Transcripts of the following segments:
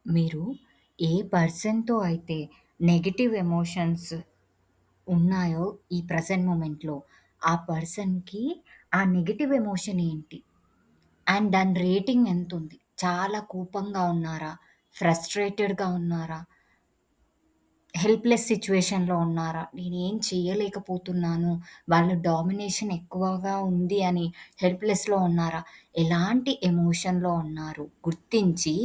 మీరు ఏ పర్సన్‌తో అయితే నెగెటివ్ ఎమోషన్స్ ఉన్నాయో ఈ ప్రెజెంట్ మొమెంట్‌లో, ఆ పర్సన్‌కి ఆ నెగెటివ్ ఎమోషన్ ఏంటి? అండ్ దాని రేటింగ్ ఎంతుంది? చాలా కోపంగా ఉన్నారా? ఫ్రస్ట్రేటెడ్‌గా ఉన్నారా? హెల్ప్‌లెస్ సిట్యుయేషన్‌లో ఉన్నారా? నేనేం చేయలేకపోతున్నాను. వాళ్ళ డామినేషన్ ఎక్కువగా ఉంది అని హెల్ప్‌లెస్‌లో ఉన్నారా? ఎలాంటి ఎమోషన్‌లో ఉన్నారు? గుర్తించి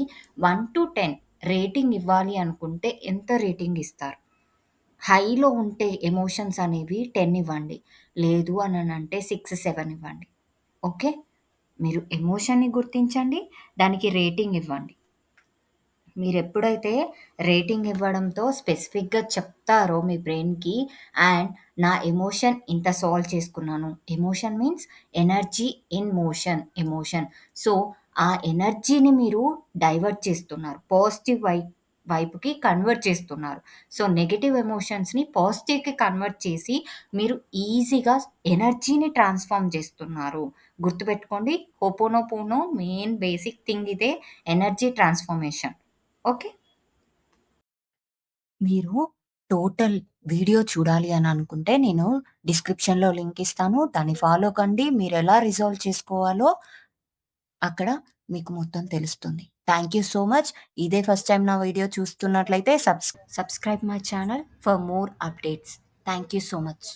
1-10 రేటింగ్ ఇవ్వాలి అనుకుంటే ఎంత రేటింగ్ ఇస్తారు? హైలో ఉంటే ఎమోషన్స్ అనేవి 10 ఇవ్వండి. లేదు అననంటే 6, 7 ఇవ్వండి. ఓకే. మీరు ఎమోషన్‌ని గుర్తించండి. దానికి రేటింగ్ ఇవ్వండి. మీరెప్పుడైతే రేటింగ్ ఇవ్వడంతో స్పెసిఫిక్‌గా చెప్తారో మీ బ్రెయిన్‌కి అండ్ నా ఎమోషన్ ఇంత సాల్వ్ చేసుకున్నాను. Emotion means energy in motion emotion. So, ఆ ఎనర్జీని మీరు డైవర్ట్ చేస్తున్నారు. పాజిటివ్ వైపుకి కన్వర్ట్ చేస్తున్నారు. సో, నెగెటివ్ ఎమోషన్స్‌ని పాజిటివ్‌కి కన్వర్ట్ చేసి మీరు ఈజీగా ఎనర్జీని ట్రాన్స్‌ఫార్మ్ చేస్తున్నారు. గుర్తుపెట్టుకోండి. హోపోనోపోనో మెయిన్ బేసిక్ థింగ్ ఇదే ఎనర్జీ ట్రాన్స్‌ఫర్మేషన్. ఓకే. మీరు టోటల్ వీడియో చూడాలి అని అనుకుంటే నేను డిస్క్రిప్షన్‌లో లింక్ ఇస్తాను. దాన్ని ఫాలో కండి. మీరెలా రిజాల్వ్ చేసుకోవాలో అక్కడ మీకు మొత్తం తెలుస్తుంది. Thank you so much. ఇదే ఫస్ట్ టైమ్ నా వీడియో చూస్తున్నట్లయితే subscribe my channel for more updates. Thank you so much.